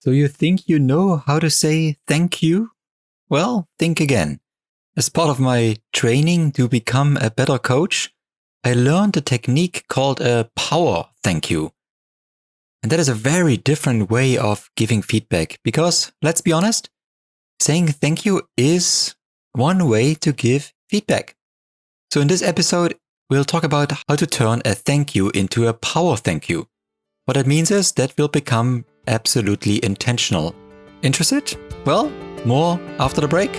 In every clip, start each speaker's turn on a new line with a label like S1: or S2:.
S1: So you think you know how to say thank you? Well, think again. As part of my training to become a better coach, I learned a technique called a power thank you. And that is a very different way of giving feedback because, let's be honest, saying thank you is one way to give feedback. So in this episode, we'll talk about how to turn a thank you into a power thank you. What that means is that will become absolutely intentional. Interested? Well, more after the break.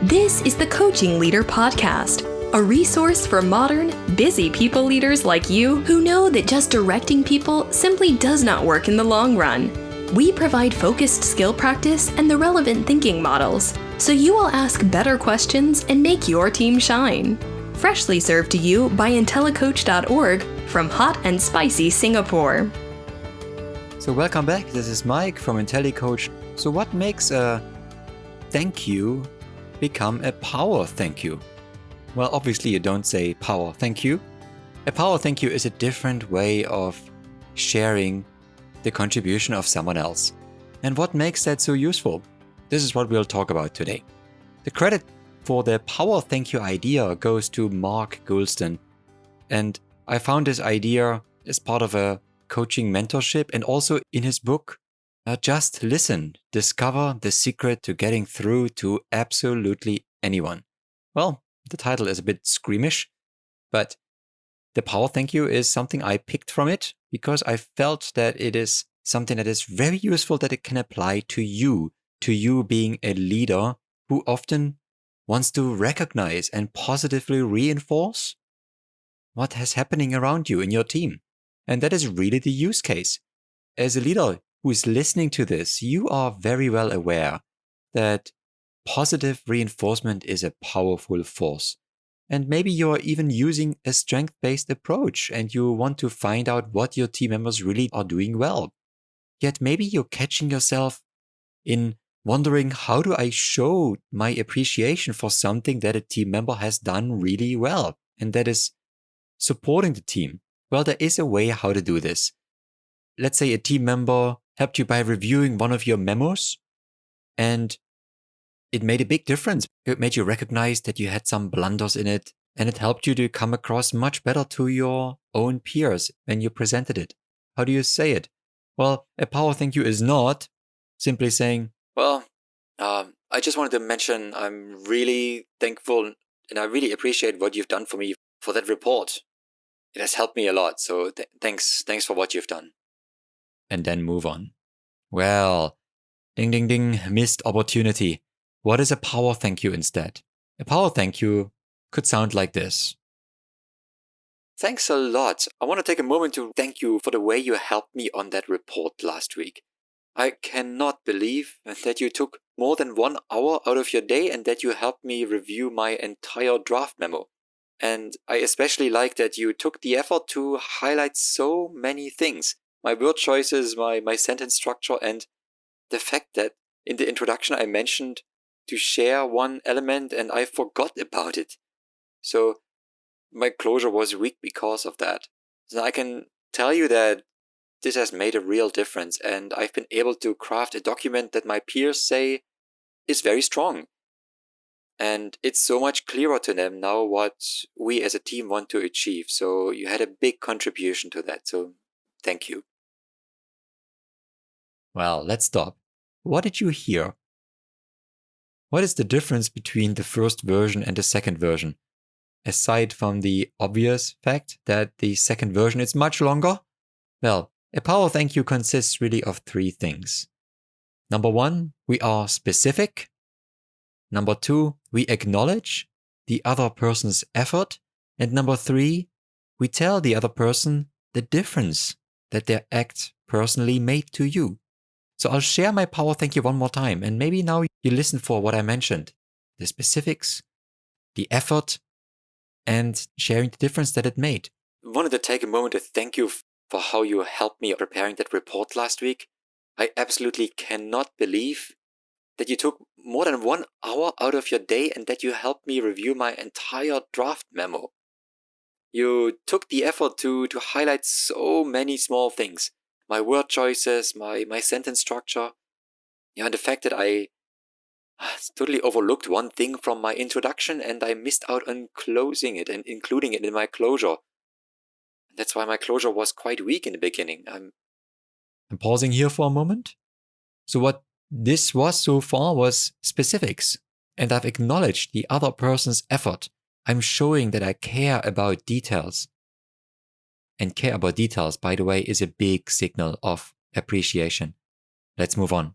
S2: This is the Coaching Leader Podcast, a resource for modern, busy people leaders like you who know that just directing people simply does not work in the long run. We provide focused skill practice and the relevant thinking models, so you will ask better questions and make your team shine. Freshly served to you by IntelliCoach.org from hot and spicy Singapore.
S1: So welcome back, this is Mike from IntelliCoach. So what makes a thank you become a power thank you? Well, obviously you don't say power thank you. A power thank you is a different way of sharing the contribution of someone else. And what makes that so useful? This is what we'll talk about today. The credit for the power thank you idea goes to Mark Goulston. And I found this idea as part of a coaching mentorship and also in his book, Just Listen, Discover the Secret to Getting Through to Absolutely Anyone. Well, the title is a bit squeamish, but the power thank you is something I picked from it because I felt that it is something that is very useful that it can apply to you being a leader who often wants to recognize and positively reinforce what is happening around you in your team. And that is really the use case. As a leader who is listening to this, you are very well aware that positive reinforcement is a powerful force. And maybe you are even using a strength-based approach and you want to find out what your team members really are doing well. Yet maybe you're catching yourself in wondering, how do I show my appreciation for something that a team member has done really well and that is supporting the team? Well, there is a way how to do this. Let's say a team member helped you by reviewing one of your memos and it made a big difference. It made you recognize that you had some blunders in it and it helped you to come across much better to your own peers when you presented it. How do you say it? Well, a power thank you is not simply saying, well, I just wanted to mention I'm really thankful and I really appreciate what you've done for me for that report. It has helped me a lot, so thanks for what you've done. And then move on. Well, ding ding ding, missed opportunity. What is a power thank you instead? A power thank you could sound like this. Thanks a lot. I want to take a moment to thank you for the way you helped me on that report last week. I cannot believe that you took more than 1 hour out of your day and that you helped me review my entire draft memo. And I especially like that you took the effort to highlight so many things. My word choices, my sentence structure, and the fact that in the introduction I mentioned to share one element and I forgot about it. So my closure was weak because of that. So I can tell you that this has made a real difference and I've been able to craft a document that my peers say is very strong. And it's so much clearer to them now what we as a team want to achieve. So you had a big contribution to that. So thank you. Well, let's stop. What did you hear? What is the difference between the first version and the second version? Aside from the obvious fact that the second version is much longer? Well, a power thank you consists really of 3 things. Number 1, we are specific. Number 2, we acknowledge the other person's effort. And number 3, we tell the other person the difference that their act personally made to you. So I'll share my power thank you one more time. And maybe now you listen for what I mentioned. The specifics, the effort, and sharing the difference that it made. I wanted to take a moment to thank you for how you helped me preparing that report last week. I absolutely cannot believe that you took more than 1 hour out of your day and that you helped me review my entire draft memo. You took the effort to highlight so many small things. My word choices, my sentence structure, And the fact that I totally overlooked one thing from my introduction and I missed out on closing it and including it in my closure. That's why my closure was quite weak in the beginning. I'm pausing here for a moment. So what this was so far was specifics, and I've acknowledged the other person's effort. I'm showing that I care about details. And care about details, by the way, is a big signal of appreciation. Let's move on.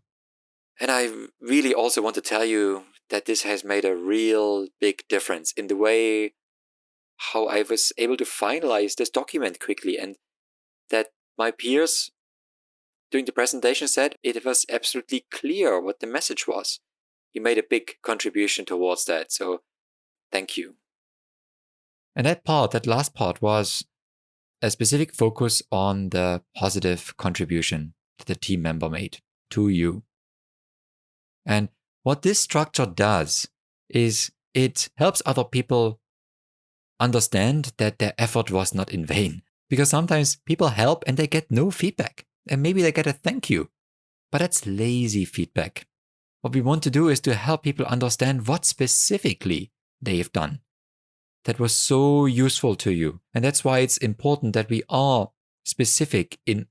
S1: And I really also want to tell you that this has made a real big difference in the way how I was able to finalize this document quickly, and that my peers during the presentation said it was absolutely clear what the message was. You made a big contribution towards that, so thank you. And that last part was a specific focus on the positive contribution that the team member made to you. And what this structure does is it helps other people understand that their effort was not in vain. Because sometimes people help and they get no feedback. And maybe they get a thank you. But that's lazy feedback. What we want to do is to help people understand what specifically they've done that was so useful to you. And that's why it's important that we are specific in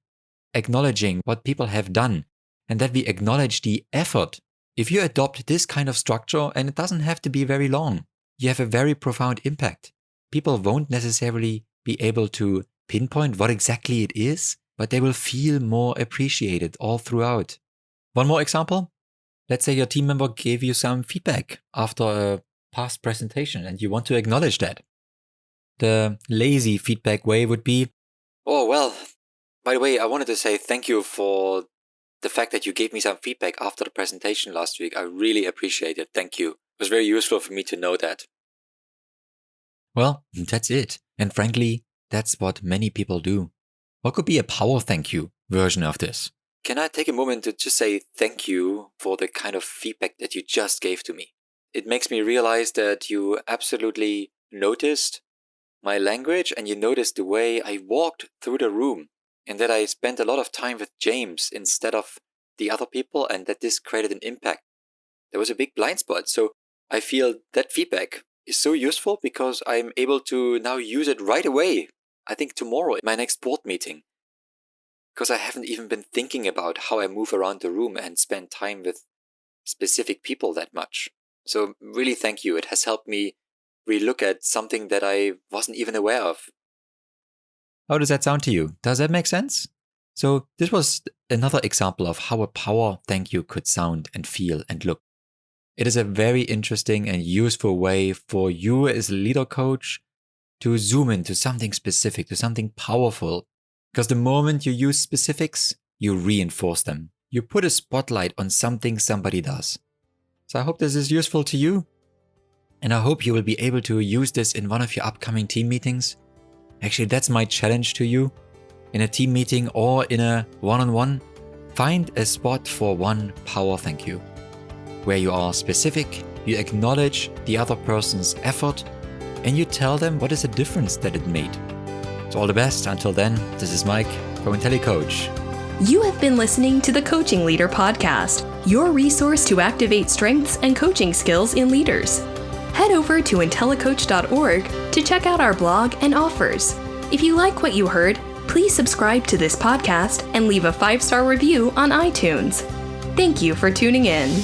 S1: acknowledging what people have done and that we acknowledge the effort. If you adopt this kind of structure, and it doesn't have to be very long, you have a very profound impact. People won't necessarily be able to pinpoint what exactly it is, but they will feel more appreciated all throughout. One more example. Let's say your team member gave you some feedback after a past presentation and you want to acknowledge that. The lazy feedback way would be, oh, well, by the way, I wanted to say thank you for the fact that you gave me some feedback after the presentation last week. I really appreciate it. Thank you. It was very useful for me to know that. Well, that's it. And frankly, that's what many people do. What could be a power thank you version of this? Can I take a moment to just say thank you for the kind of feedback that you just gave to me? It makes me realize that you absolutely noticed my language and you noticed the way I walked through the room and that I spent a lot of time with James instead of the other people and that this created an impact. There was a big blind spot. So I feel that feedback is so useful because I'm able to now use it right away. I think tomorrow in my next board meeting. Because I haven't even been thinking about how I move around the room and spend time with specific people that much. So really thank you. It has helped me relook at something that I wasn't even aware of. How does that sound to you? Does that make sense? So this was another example of how a power thank you could sound and feel and look. It is a very interesting and useful way for you as a leader coach to zoom into something specific, to something powerful. Because the moment you use specifics, you reinforce them. You put a spotlight on something somebody does. So I hope this is useful to you. And I hope you will be able to use this in one of your upcoming team meetings. Actually, that's my challenge to you. In a team meeting or in a one-on-one, find a spot for one power thank you. Where you are specific, you acknowledge the other person's effort, and you tell them what is the difference that it made. So all the best. Until then, this is Mike from IntelliCoach.
S2: You have been listening to the Coaching Leader Podcast, your resource to activate strengths and coaching skills in leaders. Head over to IntelliCoach.org to check out our blog and offers. If you like what you heard, please subscribe to this podcast and leave a 5-star review on iTunes. Thank you for tuning in.